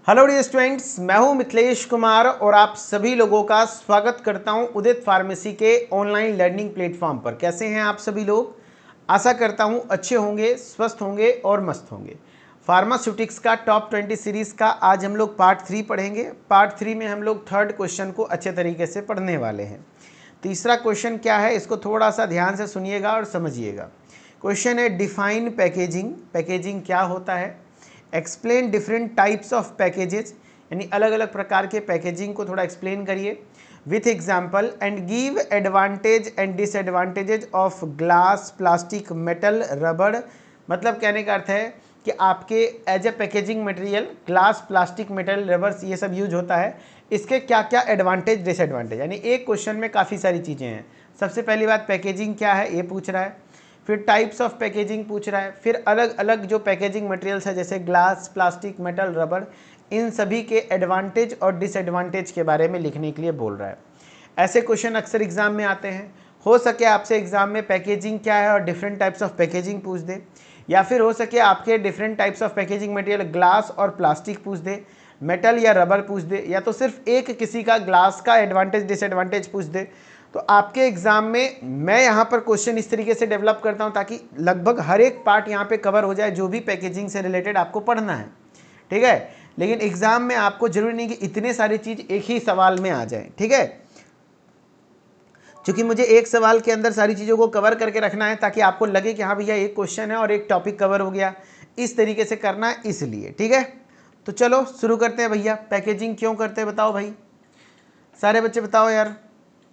Hello dear students, मैं हूं मिथिलेश कुमार और आप सभी लोगों का स्वागत करता हूं उदित फार्मेसी के ऑनलाइन लर्निंग प्लेटफॉर्म पर। कैसे हैं आप सभी लोग? आशा करता हूं अच्छे होंगे, स्वस्थ होंगे और मस्त होंगे। फार्मास्यूटिक्स का टॉप 20 सीरीज का आज हम लोग पार्ट 3 पढ़ेंगे। पार्ट 3 में हम लोग थर्ड क्वेश्चन को अच्छे तरीके से पढ़ने वाले हैं। तीसरा क्वेश्चन क्या है, इसको थोड़ा सा ध्यान से सुनिएगा और समझिएगा। क्वेश्चन है डिफाइन पैकेजिंग। पैकेजिंग क्या होता है? Explain different types of packages, यानी अलग अलग प्रकार के पैकेजिंग को थोड़ा एक्सप्लेन करिए with example and give advantage and disadvantages of glass, plastic, metal, रबड़। मतलब कहने का अर्थ है कि आपके as a packaging material glass, plastic, metal, rubber ये सब यूज होता है। इसके क्या क्या एडवांटेज, डिसएडवांटेज, यानी एक क्वेश्चन में काफ़ी सारी चीज़ें हैं। सबसे पहली बात पैकेजिंग क्या है ये पूछ रहा है, फिर टाइप्स ऑफ पैकेजिंग पूछ रहा है, फिर अलग अलग जो पैकेजिंग मटेरियल्स है जैसे ग्लास, प्लास्टिक, मेटल, रबड़, इन सभी के एडवांटेज और डिसएडवांटेज के बारे में लिखने के लिए बोल रहा है। ऐसे क्वेश्चन अक्सर एग्जाम में आते हैं। हो सके आपसे एग्जाम में पैकेजिंग क्या है और डिफरेंट टाइप्स ऑफ पैकेजिंग पूछ दे, या फिर हो सके आपके different types of packaging material glass और प्लास्टिक पूछ दे, मेटल या रबर पूछ दे, या तो सिर्फ एक किसी का ग्लास का एडवांटेज डिसएडवांटेज पूछ दे। तो आपके एग्जाम में मैं यहाँ पर क्वेश्चन इस तरीके से डेवलप करता हूँ ताकि लगभग हर एक पार्ट यहाँ पे कवर हो जाए जो भी पैकेजिंग से रिलेटेड आपको पढ़ना है। ठीक है, लेकिन एग्जाम में आपको जरूरी नहीं कि इतने सारी चीज एक ही सवाल में आ जाए। ठीक है, क्योंकि मुझे एक सवाल के अंदर सारी चीज़ों को कवर करके रखना है ताकि आपको लगे कि हाँ भैया एक क्वेश्चन है और एक टॉपिक कवर हो गया। इस तरीके से करना है इसलिए। ठीक है, तो चलो शुरू करते हैं भैया। पैकेजिंग क्यों करते हैं बताओ भाई, सारे बच्चे बताओ यार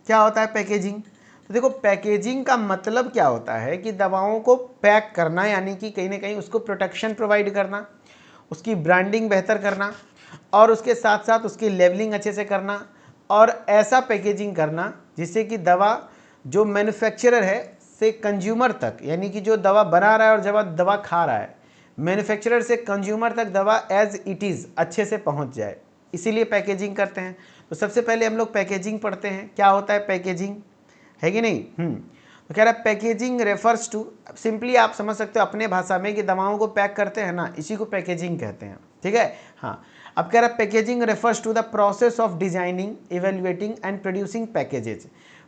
क्या होता है पैकेजिंग। तो देखो पैकेजिंग का मतलब क्या होता है कि दवाओं को पैक करना, यानी कि कहीं ना कहीं उसको प्रोटेक्शन प्रोवाइड करना, उसकी ब्रांडिंग बेहतर करना और उसके साथ साथ उसकी लेवलिंग अच्छे से करना, और ऐसा पैकेजिंग करना जिससे कि दवा जो मैन्युफैक्चरर है से कंज्यूमर तक, यानी कि जो दवा बना रहा है और जब दवा खा रहा है, मैन्युफैक्चरर से कंज्यूमर तक दवा एज इट इज़ अच्छे से पहुंच जाए, इसीलिए पैकेजिंग करते हैं। तो सबसे पहले हम लोग पैकेजिंग पढ़ते हैं। क्या होता है पैकेजिंग, है कि नहीं? तो कह रहा है पैकेजिंग रेफर्स टू, सिंपली आप समझ सकते हो अपने भाषा में कि दवाओं को पैक करते हैं ना, इसी को पैकेजिंग कहते हैं। ठीक है, हाँ। अब कह रहा है packaging refers to the process of designing, evaluating and producing packages.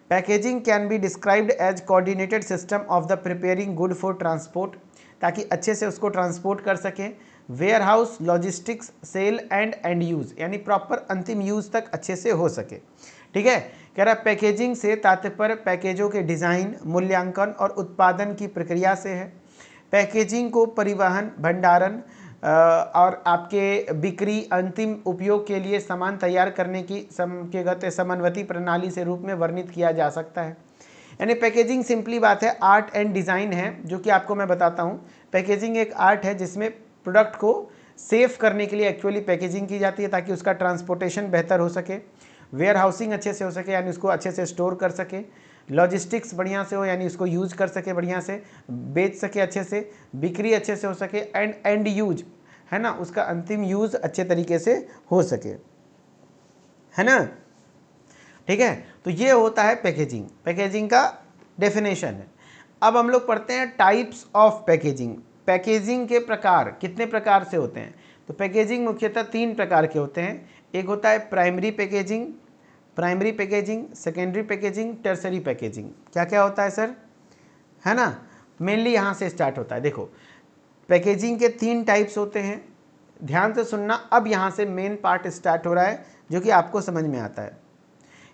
Packaging can be described as coordinated system of the preparing good for transport, ताकि अच्छे से उसको ट्रांसपोर्ट कर सकें, warehouse, logistics, sale and use, यानी proper अंतिम use तक अच्छे से हो सके। ठीक है, कह रहा है पैकेजिंग से तात्पर्य पैकेजों के डिज़ाइन, मूल्यांकन और उत्पादन की प्रक्रिया से है। पैकेजिंग को परिवहन, भंडारण और आपके बिक्री, अंतिम उपयोग के लिए सामान तैयार करने की समन्वती प्रणाली से रूप में वर्णित किया जा सकता है। यानी पैकेजिंग सिंपली बात है आर्ट एंड डिज़ाइन है, जो कि आपको मैं बताता हूँ। पैकेजिंग एक आर्ट है जिसमें प्रोडक्ट को सेफ करने के लिए एक्चुअली पैकेजिंग की जाती है ताकि उसका ट्रांसपोर्टेशन बेहतर हो सके, वेयर हाउसिंग अच्छे से हो सके यानी उसको अच्छे से स्टोर कर सके, लॉजिस्टिक्स बढ़िया से हो यानी उसको यूज कर सके, बढ़िया से बेच सके अच्छे से, बिक्री अच्छे से हो सके, एंड यूज है ना, उसका अंतिम यूज अच्छे तरीके से हो सके, है ना। ठीक है, तो ये होता है पैकेजिंग। पैकेजिंग का डेफिनेशन है। अब हम लोग पढ़ते हैं टाइप्स ऑफ पैकेजिंग। पैकेजिंग के प्रकार कितने प्रकार से होते हैं? तो पैकेजिंग मुख्यतः 3 प्रकार के होते हैं। एक होता है primary packaging, secondary packaging, tertiary packaging. क्या क्या होता है सर, है ना? मेनली यहाँ से स्टार्ट होता है। देखो पैकेजिंग के 3 टाइप्स होते हैं, ध्यान से सुनना। अब यहाँ से मेन पार्ट स्टार्ट हो रहा है जो कि आपको समझ में आता है।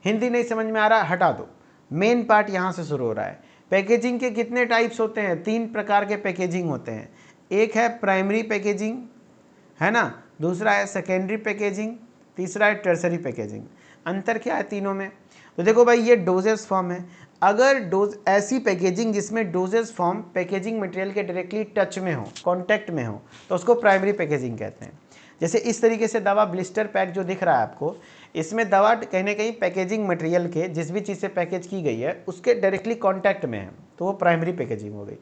हिंदी नहीं समझ में आ रहा, हटा दो, मेन पार्ट यहाँ से शुरू हो रहा है। पैकेजिंग के कितने टाइप्स होते हैं? 3 प्रकार के पैकेजिंग होते हैं। एक है प्राइमरी पैकेजिंग, है ना, दूसरा है सेकेंडरी पैकेजिंग, तीसरा है टर्सरी पैकेजिंग। अंतर क्या है तीनों में? तो देखो भाई ये डोजेस फॉर्म है। अगर डोज ऐसी पैकेजिंग जिसमें डोजेस फॉर्म पैकेजिंग मटेरियल के डायरेक्टली टच में हो, कांटेक्ट में हो, तो उसको प्राइमरी पैकेजिंग कहते हैं। जैसे इस तरीके से दवा ब्लिस्टर पैक जो दिख रहा है आपको, इसमें दवा कहीं ना कहीं पैकेजिंग मटेरियल के जिस भी चीज़ से पैकेज की गई है उसके डायरेक्टली कांटेक्ट में है, तो वो प्राइमरी पैकेजिंग हो गई।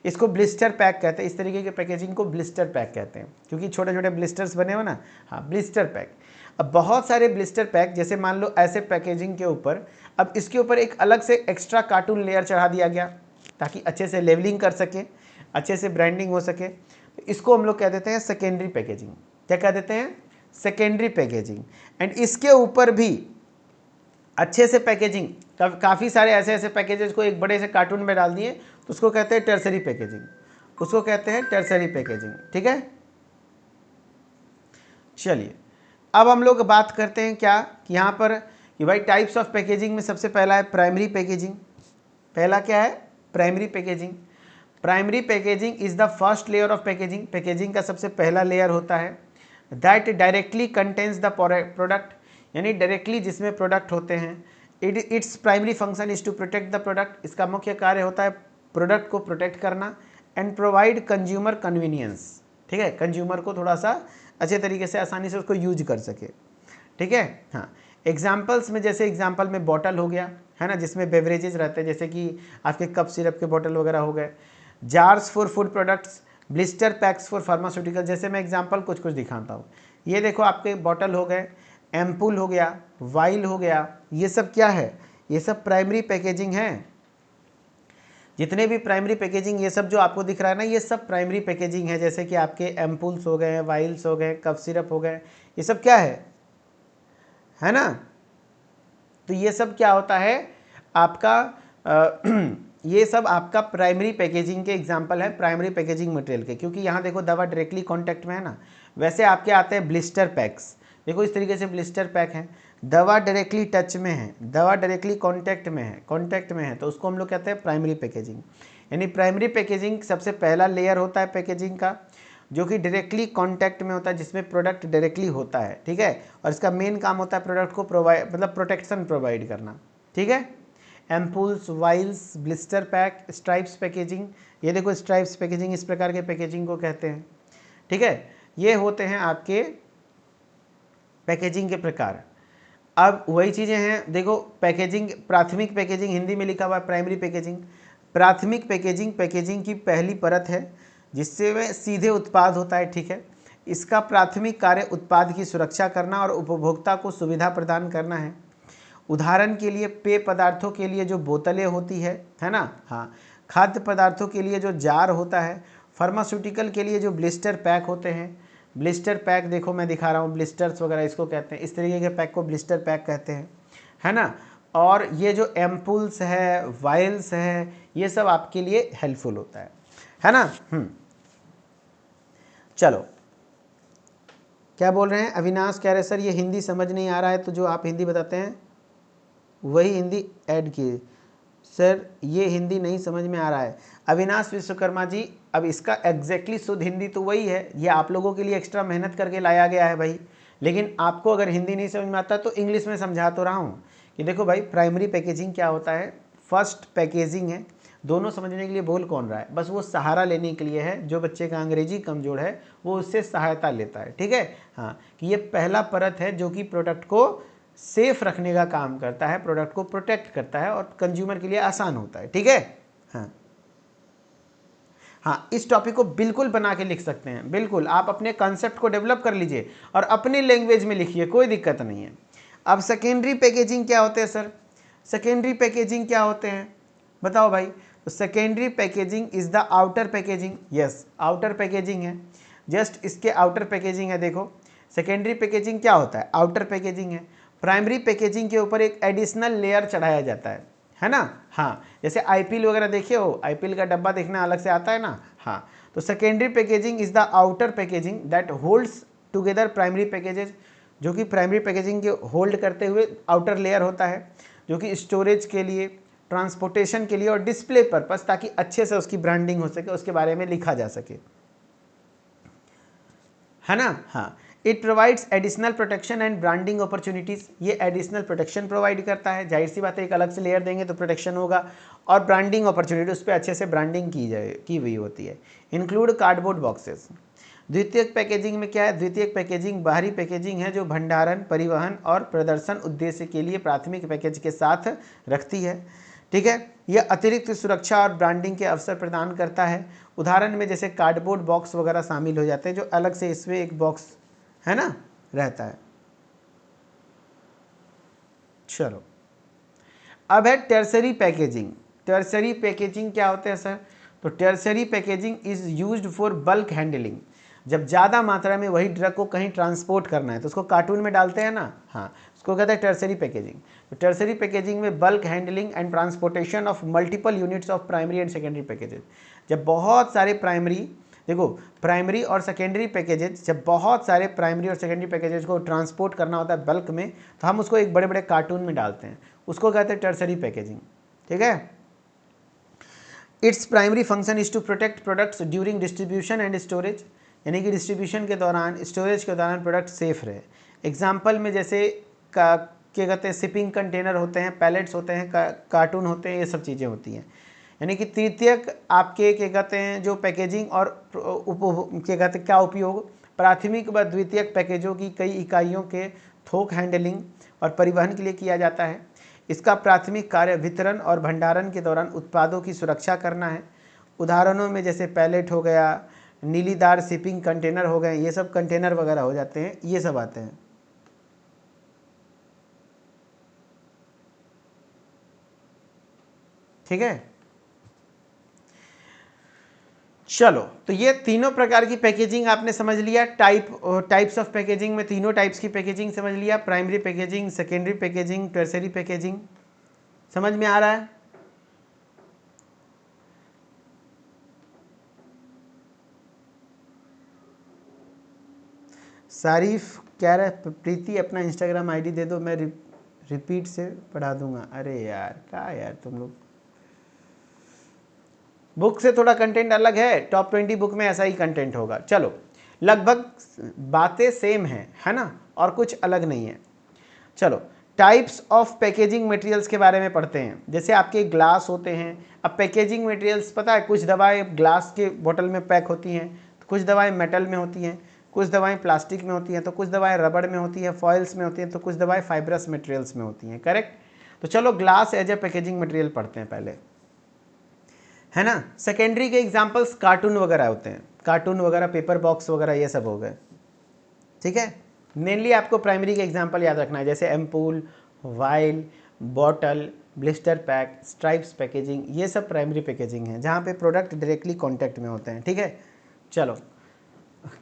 इसको ब्लिस्टर पैक कहते हैं। इस तरीके के पैकेजिंग को ब्लिस्टर पैक कहते हैं क्योंकि छोटे छोटे ब्लिस्टर्स बने हो ना, हाँ ब्लिस्टर पैक। अब बहुत सारे ब्लिस्टर पैक, जैसे मान लो ऐसे पैकेजिंग के ऊपर अब इसके ऊपर एक अलग से एक्स्ट्रा कार्टून लेयर चढ़ा दिया गया ताकि अच्छे से लेवलिंग कर सके, अच्छे से ब्रांडिंग हो सके। इसको हम लोग कह देते हैं सेकेंडरी पैकेजिंग। क्या कह देते हैं? Secondary packaging. एंड इसके ऊपर भी अच्छे से पैकेजिंग, काफ़ी सारे ऐसे ऐसे पैकेजेस को एक बड़े से कार्टून में डाल दिए तो उसको कहते हैं टर्सरी पैकेजिंग, उसको कहते हैं टर्सरी पैकेजिंग। ठीक है, चलिए अब हम लोग बात करते हैं क्या कि यहाँ पर कि भाई टाइप्स ऑफ पैकेजिंग में सबसे पहला है प्राइमरी पैकेजिंग। पहला क्या है? Primary packaging. Primary packaging is the first layer of packaging. Packaging का सबसे पहला लेयर होता है that directly contains the product, यानी डायरेक्टली जिसमें प्रोडक्ट होते हैं। Its primary function is to protect the product. इसका मुख्य कार्य होता है प्रोडक्ट को प्रोटेक्ट करना एंड प्रोवाइड कंज्यूमर कन्वीनियंस। ठीक है, कंज्यूमर को थोड़ा सा अच्छे तरीके से आसानी से उसको यूज कर सके। ठीक है, हाँ। एग्जाम्पल्स में जैसे एग्जाम्पल में बॉटल हो गया है ना, जिसमें बेवरेजेस रहते हैं, जैसे कि आपके कप सिरप के बॉटल वगैरह हो गए। Jars for food products, blister PACS for pharmaceutical. जैसे मैं एग्जाम्पल कुछ कुछ दिखाता हूँ। ये देखो आपके बॉटल हो गए, एम्पूल हो गया, वाइल हो गया, ये सब क्या है? ये सब प्राइमरी पैकेजिंग है। जितने भी प्राइमरी पैकेजिंग ये सब जो आपको दिख रहा है ना, ये सब प्राइमरी पैकेजिंग है। जैसे कि आपके एम्पूल्स हो गए, वाइल्स हो गए, कफ सिरप हो गए, ये सब क्या है ना? तो ये सब क्या होता है आपका ये सब आपका प्राइमरी पैकेजिंग के एग्जांपल है, प्राइमरी पैकेजिंग मटेरियल के। क्योंकि यहाँ देखो दवा डायरेक्टली कांटेक्ट में है ना। वैसे आपके आते हैं ब्लिस्टर पैक्स, देखो इस तरीके से ब्लिस्टर पैक है, दवा डायरेक्टली टच में है, दवा डायरेक्टली कांटेक्ट में है, तो उसको हम लोग कहते हैं प्राइमरी पैकेजिंग। यानी प्राइमरी पैकेजिंग सबसे पहला लेयर होता है पैकेजिंग का, जो कि डायरेक्टली कांटेक्ट में होता है, जिसमें प्रोडक्ट डायरेक्टली होता है। ठीक है, और इसका मेन काम होता है प्रोडक्ट को प्रोवाइड, मतलब प्रोटेक्शन प्रोवाइड करना। ठीक है, एम्पूल्स, वाइल्स, ब्लिस्टर पैक, स्ट्राइप्स पैकेजिंग। ये देखो स्ट्राइप्स पैकेजिंग, इस प्रकार के पैकेजिंग को कहते हैं। ठीक है, ये होते हैं आपके पैकेजिंग के प्रकार। अब वही चीज़ें हैं, देखो पैकेजिंग, प्राथमिक पैकेजिंग हिंदी में लिखा हुआ है प्राइमरी पैकेजिंग। प्राथमिक पैकेजिंग पैकेजिंग की पहली परत है जिससे वह सीधे उत्पाद होता है। ठीक है, इसका प्राथमिक कार्य उत्पाद की सुरक्षा करना और उपभोक्ता को सुविधा प्रदान करना है। उदाहरण के लिए पेय पदार्थों के लिए जो बोतलें होती है ना, हाँ। खाद्य पदार्थों के लिए जो जार होता है, फार्मास्यूटिकल के लिए जो ब्लिस्टर पैक होते हैं। ब्लिस्टर पैक देखो मैं दिखा रहा हूँ, ब्लिस्टर्स वगैरह इसको कहते हैं, इस तरीके के पैक को ब्लिस्टर पैक कहते हैं, है ना। और ये जो एम्पूल्स है, वाइल्स है, ये सब आपके लिए हेल्पफुल होता है ना। चलो, क्या बोल रहे हैं? अविनाश कह रहे सर ये हिंदी समझ नहीं आ रहा है, तो जो आप हिंदी बताते हैं वही हिंदी ऐड किए। सर ये हिंदी नहीं समझ में आ रहा है। अविनाश विश्वकर्मा जी, अब इसका एग्जैक्टली शुद्ध हिंदी तो वही है, ये आप लोगों के लिए एक्स्ट्रा मेहनत करके लाया गया है भाई। लेकिन आपको अगर हिंदी नहीं समझ में आता तो इंग्लिश में समझा तो रहा हूँ कि देखो भाई प्राइमरी पैकेजिंग क्या होता है, फर्स्ट पैकेजिंग है। दोनों समझने के लिए बोल कौन रहा है, बस वो सहारा लेने के लिए है। जो बच्चे का अंग्रेजी कमज़ोर है वो उससे सहायता लेता है। ठीक है, हाँ, कि ये पहला परत है जो कि प्रोडक्ट को सेफ रखने का काम करता है, प्रोडक्ट को प्रोटेक्ट करता है और कंज्यूमर के लिए आसान होता है। ठीक है, हाँ, इस टॉपिक को बिल्कुल बना के लिख सकते हैं, बिल्कुल आप अपने कॉन्सेप्ट को डेवलप कर लीजिए और अपनी लैंग्वेज में लिखिए, कोई दिक्कत नहीं है। अब सेकेंडरी पैकेजिंग क्या होते हैं सर? सेकेंडरी पैकेजिंग क्या होते हैं बताओ भाई? तो secondary packaging is the outer packaging. Yes, outer packaging है, जस्ट इसके आउटर पैकेजिंग है। देखो सेकेंडरी पैकेजिंग क्या होता है? आउटर पैकेजिंग है। प्राइमरी पैकेजिंग के ऊपर एक एडिशनल लेयर चढ़ाया जाता है ना। हाँ, जैसे आईपीएल वगैरह देखिए हो, आईपीएल का डब्बा देखना अलग से आता है ना। हाँ, तो secondary packaging is the outer packaging that holds together primary packages, जो कि प्राइमरी पैकेजिंग के होल्ड करते हुए आउटर लेयर होता है, जो कि स्टोरेज के लिए, ट्रांसपोर्टेशन के लिए और डिस्प्ले पर्पस, ताकि अच्छे से उसकी ब्रांडिंग हो सके, उसके बारे में लिखा जा सके, है ना। हाँ, it provides additional protection and branding opportunities. ये एडिशनल प्रोटेक्शन प्रोवाइड करता है, जाहिर सी बात है, एक अलग से लेयर देंगे तो प्रोटेक्शन होगा, और ब्रांडिंग अपॉर्चुनिटी, उस पर अच्छे से ब्रांडिंग की हुई होती है। Include cardboard boxes. द्वितीयक पैकेजिंग में क्या है? द्वितीयक पैकेजिंग बाहरी पैकेजिंग है जो भंडारण, परिवहन और प्रदर्शन उद्देश्य के लिए प्राथमिक पैकेज के साथ रखती है। ठीक है, यह अतिरिक्त सुरक्षा और ब्रांडिंग के अवसर प्रदान करता है। उदाहरण में जैसे कार्डबोर्ड बॉक्स वगैरह शामिल हो जाते हैं, जो अलग से इसमें एक बॉक्स है ना रहता है। चलो, अब है टर्सरी पैकेजिंग। टर्सरी पैकेजिंग क्या होते हैं सर? तो tertiary packaging is used for bulk handling. जब ज़्यादा मात्रा में वही ड्रग को कहीं ट्रांसपोर्ट करना है तो उसको कार्टून में डालते हैं ना, हाँ, उसको कहते हैं टर्सरी पैकेजिंग। तो टर्सरी पैकेजिंग में bulk handling and transportation of multiple units of primary and secondary packages. जब बहुत सारे प्राइमरी और सेकेंडरी पैकेजेज, जब बहुत सारे प्राइमरी और सेकेंडरी पैकेजेज को ट्रांसपोर्ट करना होता है बल्क में, तो हम उसको एक बड़े बड़े कार्टून में डालते हैं, उसको कहते हैं टर्सरी पैकेजिंग। ठीक है। Its primary function is to protect products during distribution and storage, यानी कि डिस्ट्रीब्यूशन के दौरान, स्टोरेज के दौरान प्रोडक्ट सेफ रहे। एग्जाम्पल में जैसे क्या कहते हैं, शिपिंग कंटेनर होते हैं, पैलेट्स होते हैं, कार्टून होते हैं, ये सब चीज़ें होती हैं। यानी कि तृतीयक आपके क्या कहते हैं जो पैकेजिंग और क्या कहते हैं क्या उपयोग प्राथमिक व द्वितीयक पैकेजों की कई इकाइयों के थोक हैंडलिंग और परिवहन के लिए किया जाता है। इसका प्राथमिक कार्य वितरण और भंडारण के दौरान उत्पादों की सुरक्षा करना है। उदाहरणों में जैसे पैलेट हो गया, नीलीदार शिपिंग कंटेनर हो गए, ये सब कंटेनर वगैरह हो जाते हैं, ये सब आते हैं। ठीक है, चलो, तो ये तीनों प्रकार की पैकेजिंग आपने समझ लिया। टाइप्स ऑफ पैकेजिंग में तीनों टाइप्स की पैकेजिंग समझ लिया, primary packaging, secondary packaging, tertiary packaging. समझ में आ रहा है? सारिफ कह रहा है प्रीति अपना इंस्टाग्राम आईडी दे दो, मैं रिपीट से पढ़ा दूंगा। अरे यार क्या यार तुम लोग, बुक से थोड़ा कंटेंट अलग है, टॉप 20 बुक में ऐसा ही कंटेंट होगा। चलो, लगभग बातें सेम है ना, और कुछ अलग नहीं है। चलो, टाइप्स ऑफ पैकेजिंग मटेरियल्स के बारे में पढ़ते हैं। जैसे आपके ग्लास होते हैं, अब पैकेजिंग मटेरियल्स पता है, कुछ दवाएं ग्लास के बोतल में पैक होती हैं, तो कुछ दवाएं मेटल में होती हैं, कुछ दवाएं प्लास्टिक में होती हैं, तो कुछ दवाएं रबड़ में होती हैं, फॉइल्स में होती हैं, तो कुछ दवाएं फाइब्रस मटेरियल्स में होती हैं। करेक्ट। तो चलो glass as a packaging material पढ़ते हैं पहले, है ना। सेकेंडरी के एग्जांपल्स कार्टून वगैरह होते हैं, कार्टून वगैरह, पेपर बॉक्स वगैरह, ये सब हो गए। ठीक है। मेनली आपको प्राइमरी के एग्जांपल याद रखना है, जैसे ampoule, while, bottle, blister pack, stripes packaging, ये सब प्राइमरी पैकेजिंग है जहाँ पे प्रोडक्ट डायरेक्टली कांटेक्ट में होते हैं। ठीक है। चलो,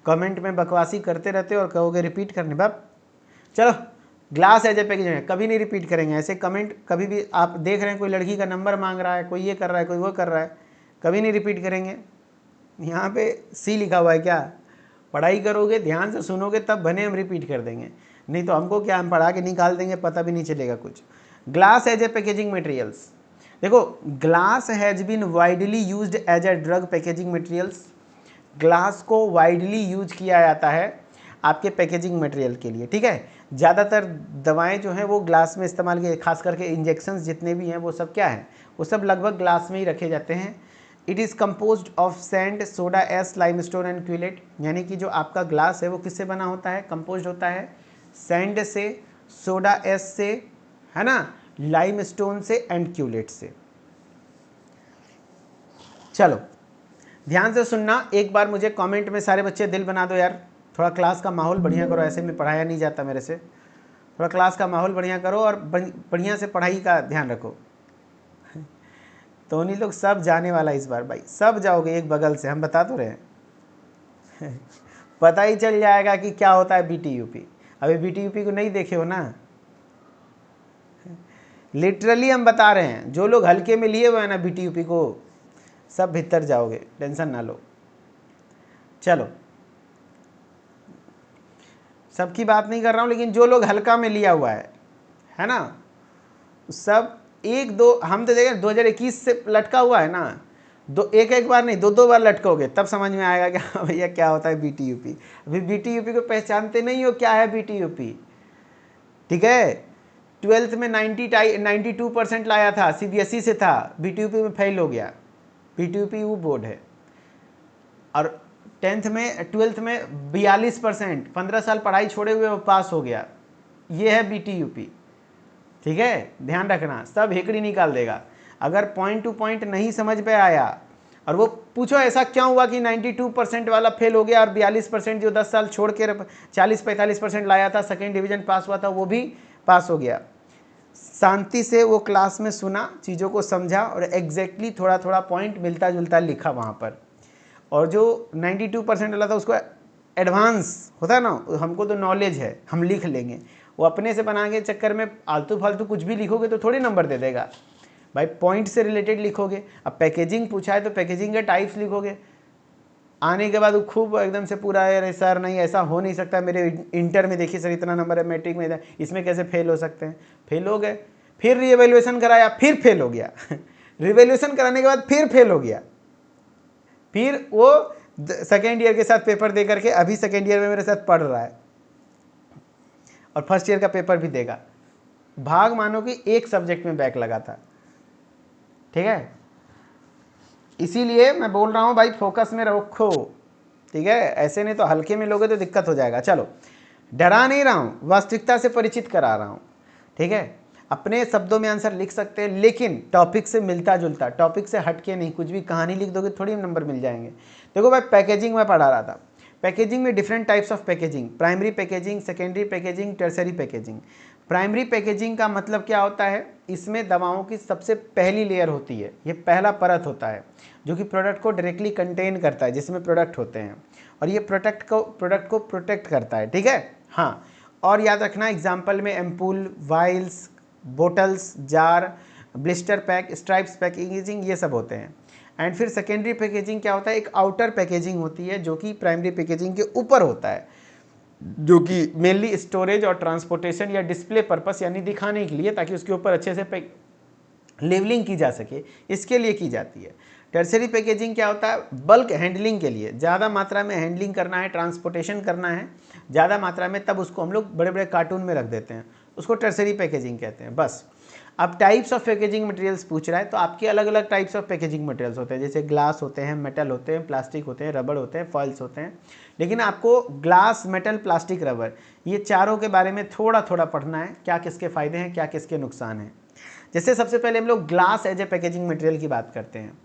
कमेंट में बकवासी करते रहते हो और कहोगे रिपीट करने, बाप चलो, ग्लास एज ए पैकेजिंग है, कभी नहीं रिपीट करेंगे ऐसे कमेंट। कभी भी आप देख रहे हैं कोई लड़की का नंबर मांग रहा है, कोई ये कर रहा है, कोई वो कर रहा है, कभी नहीं रिपीट करेंगे। यहाँ पे सी लिखा हुआ है क्या? पढ़ाई करोगे, ध्यान से सुनोगे, तब बने हम रिपीट कर देंगे, नहीं तो हमको क्या, हम पढ़ा के निकाल देंगे, पता भी नहीं चलेगा कुछ। Glass as a packaging materials, देखो, glass has been widely used as a drug packaging materials. Glass को वाइडली यूज किया जाता है आपके पैकेजिंग मटेरियल के लिए। ठीक है। ज़्यादातर दवाएं जो हैं वो ग्लास में इस्तेमाल किए, खास करके इंजेक्शंस जितने भी हैं वो सब क्या है, वो सब लगभग ग्लास में ही रखे जाते हैं। It is composed of sand, soda S, limestone and culotte, यानी कि जो आपका ग्लास है वो किससे बना होता है, कंपोज्ड होता है सैंड से, सोडा एस से, है ना, लाइमस्टोन से एंड क्यूलेट से। चलो ध्यान से सुनना, एक बार मुझे कमेंट में सारे बच्चे दिल बना दो यार, थोड़ा क्लास का माहौल बढ़िया करो, ऐसे में पढ़ाया नहीं जाता मेरे से। थोड़ा क्लास का माहौल बढ़िया करो और बढ़िया से पढ़ाई का ध्यान रखो। तो उन्हीं लोग सब जाने वाला इस बार भाई, सब जाओगे एक बगल से, हम बता तो रहे हैं। पता ही चल जाएगा कि क्या होता है बीटीयूपी। अभी बीटीयूपी को नहीं देखे हो ना, लिटरली हम बता रहे हैं, जो लोग हल्के में लिए हुए हैं ना बीटीयूपी को, सब भीतर जाओगे, टेंशन ना लो। चलो, सबकी बात नहीं कर रहा हूँ, लेकिन जो लोग हल्का में लिया हुआ है ना, सब एक दो, हम तो देखें 2021 से लटका हुआ है ना, एक बार नहीं, दो बार लटकोगे, तब समझ में आएगा कि हाँ भैया क्या होता है बीटीयूपी। अभी बीटीयूपी को पहचानते नहीं हो, क्या है बीटीयूपी। ठीक है। 12th में 92% लाया था, सीबीएसई से था, बीटीयूपी में फेल हो गया। बीटीयूपी वो बोर्ड है। और 12th में 42%, 15 साल पढ़ाई छोड़े हुए वो पास हो गया। ये है बीटीयूपी। ठीक है, ध्यान रखना, सब हेकड़ी निकाल देगा। अगर पॉइंट टू पॉइंट नहीं समझ में आया और वो पूछो ऐसा क्यों हुआ कि 92% वाला फेल हो गया और 42% जो 10 साल छोड़ के 40-45% लाया था, सेकेंड डिवीजन पास हुआ था, वो भी पास हो गया। शांति से वो क्लास में सुना, चीज़ों को समझा और एग्जैक्टली थोड़ा थोड़ा पॉइंट मिलता जुलता लिखा वहाँ पर। और जो 92% वाला था उसको एडवांस होता है ना, हमको तो नॉलेज है, हम लिख लेंगे। वो अपने से बना के चक्कर में आलतू फालतू कुछ भी लिखोगे तो थोड़ी नंबर दे देगा भाई, पॉइंट से रिलेटेड लिखोगे। अब पैकेजिंग पूछा है तो पैकेजिंग के टाइप्स लिखोगे, आने के बाद वो खूब एकदम से पूरा है सर नहीं ऐसा हो नहीं सकता, मेरे इंटर में देखिए सर इतना नंबर है, मैट्रिक में इसमें कैसे फेल हो सकते हैं। फेल हो गए, फिर रीएवैल्यूएशन कराया, फिर फेल हो गया रिवैल्यूएशन कराने के बाद फिर फेल हो गया, फिर वो सेकेंड ईयर के साथ पेपर दे करके अभी सेकेंड ईयर में मेरे साथ पढ़ रहा है और फर्स्ट ईयर का पेपर भी देगा। भाग मानो कि एक सब्जेक्ट में बैक लगा था, ठीक है। इसीलिए मैं बोल रहा हूं भाई फोकस में रखो, ठीक है, ऐसे नहीं तो हल्के में लोगे तो दिक्कत हो जाएगा। चलो डरा नहीं रहा हूं, वास्तविकता से परिचित करा रहा हूं, ठीक है। अपने शब्दों में आंसर लिख सकते हैं लेकिन टॉपिक से मिलता जुलता, टॉपिक से हटके नहीं। कुछ भी कहानी लिख दोगे थोड़ी नंबर मिल जाएंगे। देखो भाई पैकेजिंग में पढ़ा रहा था, पैकेजिंग में different types of packaging, primary packaging, secondary packaging, tertiary packaging. Primary packaging का मतलब क्या होता है, इसमें दवाओं की सबसे पहली लेयर होती है, ये पहला परत होता है जो कि प्रोडक्ट को डायरेक्टली कंटेन करता है, जिसमें प्रोडक्ट होते हैं, और ये प्रोडक्ट को प्रोटेक्ट करता है, ठीक है। हाँ, और याद रखना एग्जाम्पल में ampoule, vials, bottles, jar, blister pack, stripes packaging, ये सब होते हैं। एंड फिर सेकेंडरी पैकेजिंग क्या होता है, एक आउटर पैकेजिंग होती है जो कि प्राइमरी पैकेजिंग के ऊपर होता है, जो कि मेनली स्टोरेज और ट्रांसपोर्टेशन या डिस्प्ले पर्पस यानी दिखाने के लिए, ताकि उसके ऊपर अच्छे से लेवलिंग की जा सके, इसके लिए की जाती है। टर्सरी पैकेजिंग क्या होता है, बल्क हैंडलिंग के लिए, ज़्यादा मात्रा में हैंडलिंग करना है, ट्रांसपोर्टेशन करना है ज़्यादा मात्रा में, तब उसको हम लोग बड़े बड़े कार्टून में रख देते हैं, उसको टर्सरी पैकेजिंग कहते हैं। बस अब टाइप्स ऑफ पैकेजिंग मटेरियल्स पूछ रहा है तो आपके अलग अलग टाइप्स ऑफ पैकेजिंग मटेरियल्स होते हैं, जैसे ग्लास होते हैं, मेटल होते हैं, प्लास्टिक होते हैं, रबड़ होते हैं, फॉइल्स होते हैं। लेकिन आपको ग्लास, मेटल, प्लास्टिक, रबड़, ये चारों के बारे में थोड़ा थोड़ा पढ़ना है, क्या किसके फ़ायदे हैं, क्या किसके नुकसान हैं। जैसे सबसे पहले हम लोग glass as a packaging material की बात करते हैं,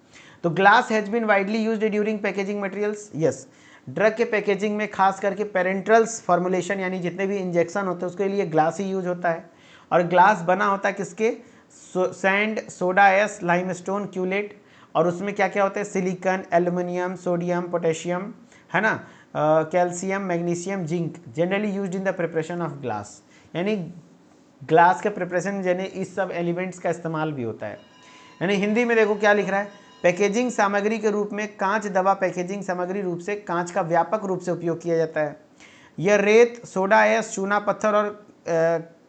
तो glass has been widely used during packaging materials. Yes, drug के पैकेजिंग में खास करके पेरेंट्रल्स फॉर्मुलेशन यानी जितने भी इंजेक्शन होते हैं उसके लिए ग्लास ही यूज होता है। और ग्लास बना होता है किसके, sand, soda S, limestone, culotte, और उसमें क्या क्या होता है, सिलिकॉन, एल्युमिनियम, सोडियम, पोटेशियम, है ना, calcium, magnesium, zinc, generally used in the preparation of glass. यानी ग्लास के प्रिपरेशन यानी इस सब एलिमेंट्स का इस्तेमाल भी होता है। यानी हिंदी में देखो क्या लिख रहा है, पैकेजिंग सामग्री के रूप में कांच दवा पैकेजिंग सामग्री रूप से कांच का व्यापक रूप से उपयोग किया जाता है। यह रेत, सोडा एस, चूना पत्थर और